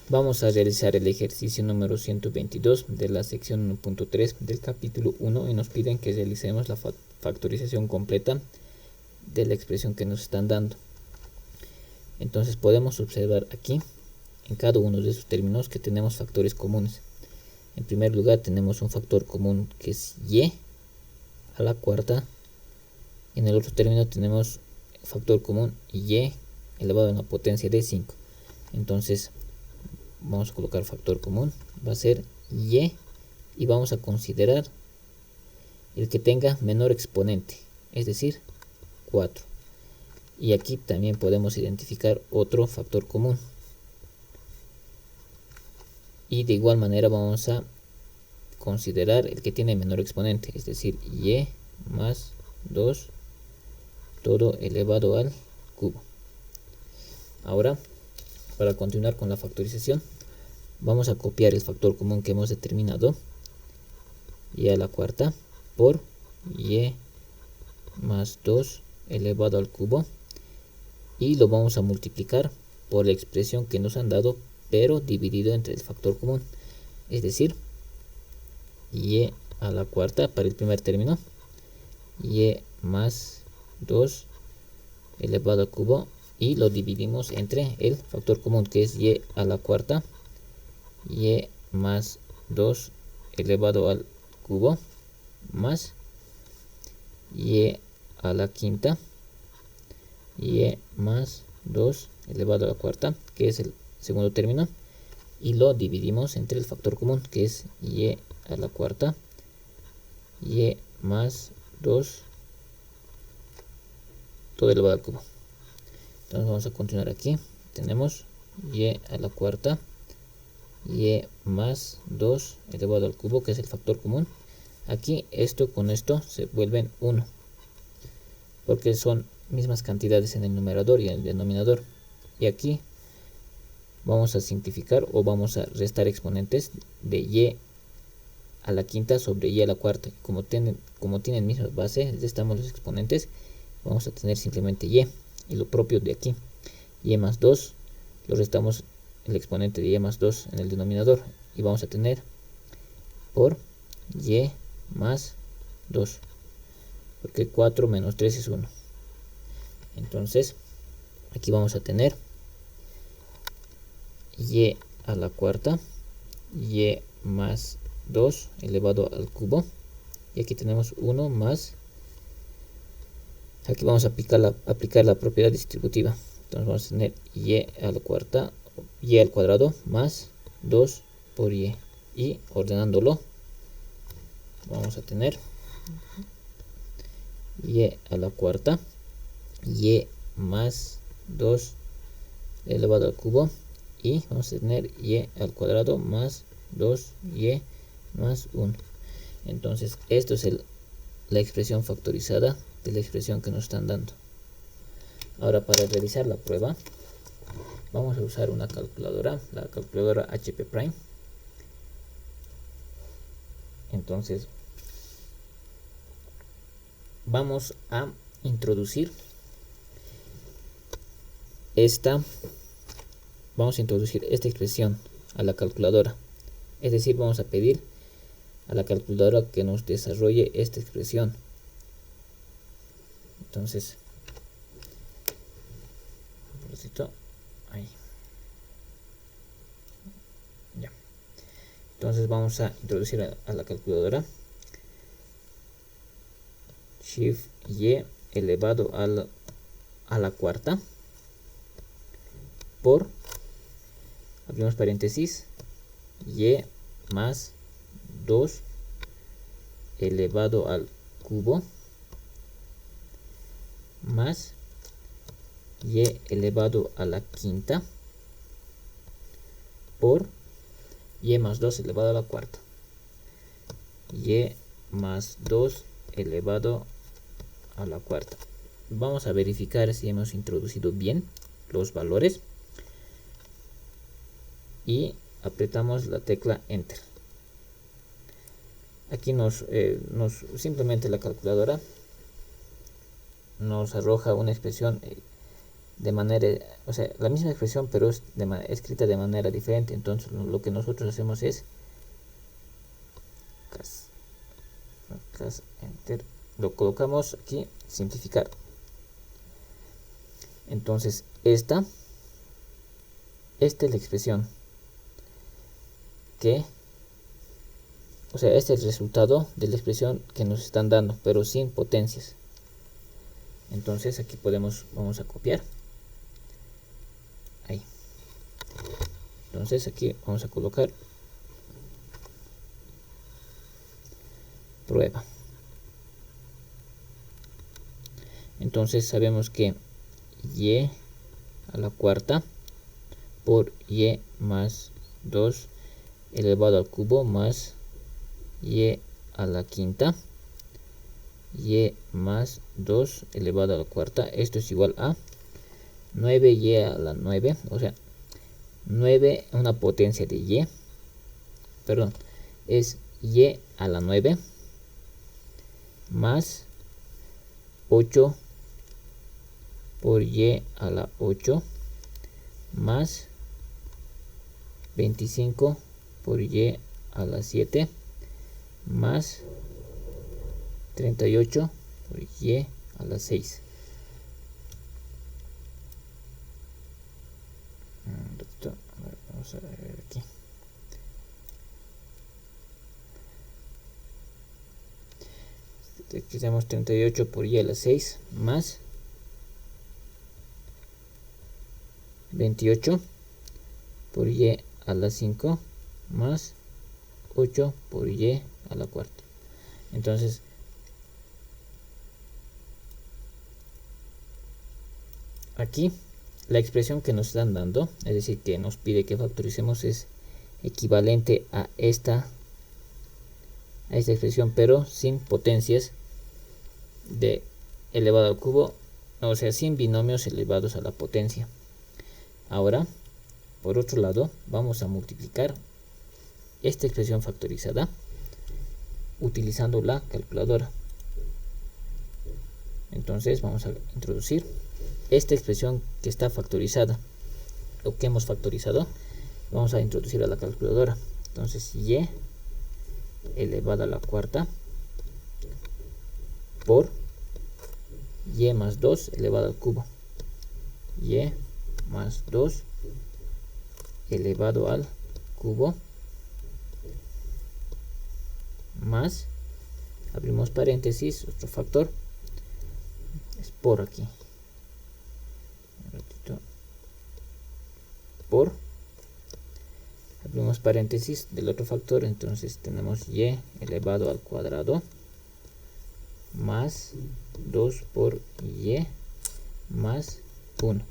Vamos a realizar el ejercicio número 122 de la sección 1.3 del capítulo 1 y nos piden que realicemos la factorización completa de la expresión que nos están dando. Entonces podemos observar aquí en cada uno de esos términos que tenemos factores comunes. En primer lugar tenemos un factor común que es y a la cuarta. En el otro término tenemos factor común y elevado a la potencia de 5. Entonces vamos a colocar factor común, va a ser y vamos a considerar el que tenga menor exponente, es decir 4. Y aquí también podemos identificar otro factor común, y de igual manera vamos a considerar el que tiene menor exponente, es decir y más 2 todo elevado al cubo. Ahora, para continuar con la factorización, vamos a copiar el factor común que hemos determinado, y a la cuarta por y más 2 elevado al cubo, y lo vamos a multiplicar por la expresión que nos han dado, pero dividido entre el factor común, es decir y a la cuarta para el primer término, y más 2 elevado al cubo, y lo dividimos entre el factor común que es y a la cuarta, y más 2 elevado al cubo, más y a la quinta, y más 2 elevado a la cuarta, que es el segundo término, y lo dividimos entre el factor común que es y a la cuarta, y más 2 todo elevado al cubo. Entonces vamos a continuar aquí. Tenemos y a la cuarta, y más 2 elevado al cubo, que es el factor común. Aquí esto con esto se vuelven 1, porque son mismas cantidades en el numerador y en el denominador. Y aquí vamos a simplificar o vamos a restar exponentes de y a la quinta sobre y a la cuarta. Como tienen mismas bases, restamos los exponentes, vamos a tener simplemente y lo propio de aquí, y más 2, lo restamos el exponente de y más 2 en el denominador, y vamos a tener por y más 2, porque 4 menos 3 es 1. Entonces aquí vamos a tener y a la cuarta, y más 2 elevado al cubo, y aquí tenemos 1 más, aquí vamos a aplicar la propiedad distributiva. Entonces vamos a tener y a la cuarta, y al cuadrado más 2 por y ordenándolo vamos a tener y a la cuarta, y más 2 elevado al cubo, y vamos a tener y al cuadrado más 2y más 1. Entonces esto es la expresión factorizada de la expresión que nos están dando. Ahora, para realizar la prueba vamos a usar una calculadora, la calculadora HP Prime. Entonces vamos a introducir esta expresión a la calculadora, es decir, vamos a pedir a la calculadora que nos desarrolle esta expresión. Entonces ahí. Ya. Entonces vamos a introducir a la calculadora Shift y elevado a la cuarta por, abrimos paréntesis, y más 2 elevado al cubo, más y elevado a la quinta por y más 2 elevado a la cuarta, y más 2 elevado a la cuarta. Vamos a verificar si hemos introducido bien los valores y apretamos la tecla Enter. Aquí simplemente la calculadora nos arroja una expresión de manera, o sea, la misma expresión, pero es escrita de manera diferente. Entonces lo que nosotros hacemos es enter, lo colocamos aquí, simplificar. Entonces esta es la expresión que, o sea, este es el resultado de la expresión que nos están dando, pero sin potencias. Entonces aquí vamos a copiar ahí. Entonces aquí vamos a colocar prueba. Entonces sabemos que y a la cuarta por y más 2 elevado al cubo más y a la quinta y más 2 elevado a la cuarta, esto es igual a 9y a la 9, o sea 9 una potencia de y, perdón, es y a la 9 más 8 por y a la 8 más 25 por y a la 7 más 38 por y a la 6. Vamos a ver aquí. Aquí tenemos 38 por y a la 6 más 28 por y a la 5 más 8 por y a la cuarta. Entonces aquí la expresión que nos están dando, es decir, que nos pide que factoricemos, es equivalente a esta expresión, pero sin potencias de elevado al cubo, o sea, sin binomios elevados a la potencia. Ahora, por otro lado, vamos a multiplicar esta expresión factorizada utilizando la calculadora. Entonces vamos a introducir esta expresión que está factorizada, lo que hemos factorizado, vamos a introducir a la calculadora. Entonces y elevado a la cuarta por y más 2 elevado al cubo, y más 2 elevado al cubo más, abrimos paréntesis, otro factor, es por aquí, un ratito, por, abrimos paréntesis del otro factor, entonces tenemos y elevado al cuadrado más 2 por y más 1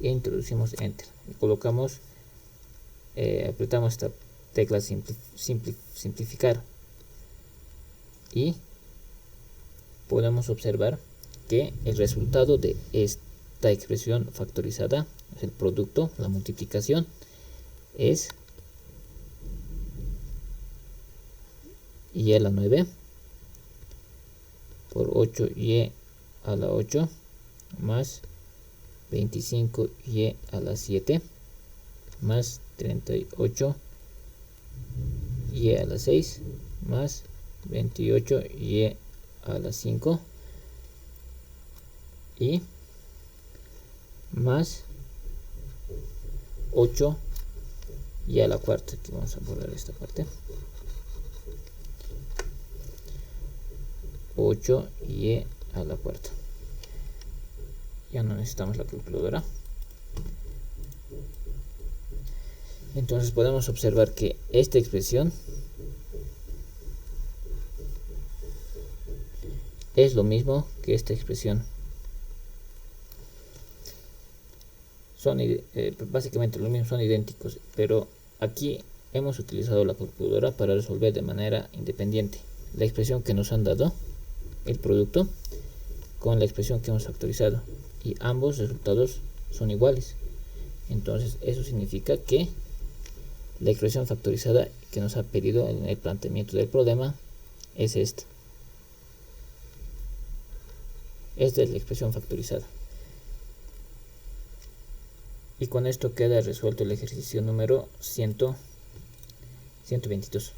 e introducimos enter y colocamos, apretamos esta tecla simplificar y podemos observar que el resultado de esta expresión factorizada, el producto, la multiplicación, es y a la 9 por 8y a la 8 más 25y a la 7 más 38y a la 6 más 28y a la 5 y más 8 y a la cuarta. Aquí vamos a borrar esta parte. 8 y a la cuarta. Ya no necesitamos la calculadora. Entonces podemos observar que esta expresión es lo mismo que esta expresión. Son básicamente lo mismo, son idénticos, pero aquí hemos utilizado la calculadora para resolver de manera independiente la expresión que nos han dado, el producto, con la expresión que hemos factorizado, y ambos resultados son iguales. Entonces eso significa que la expresión factorizada que nos ha pedido en el planteamiento del problema es esta. Esta es la expresión factorizada. Y con esto queda resuelto el ejercicio número 122.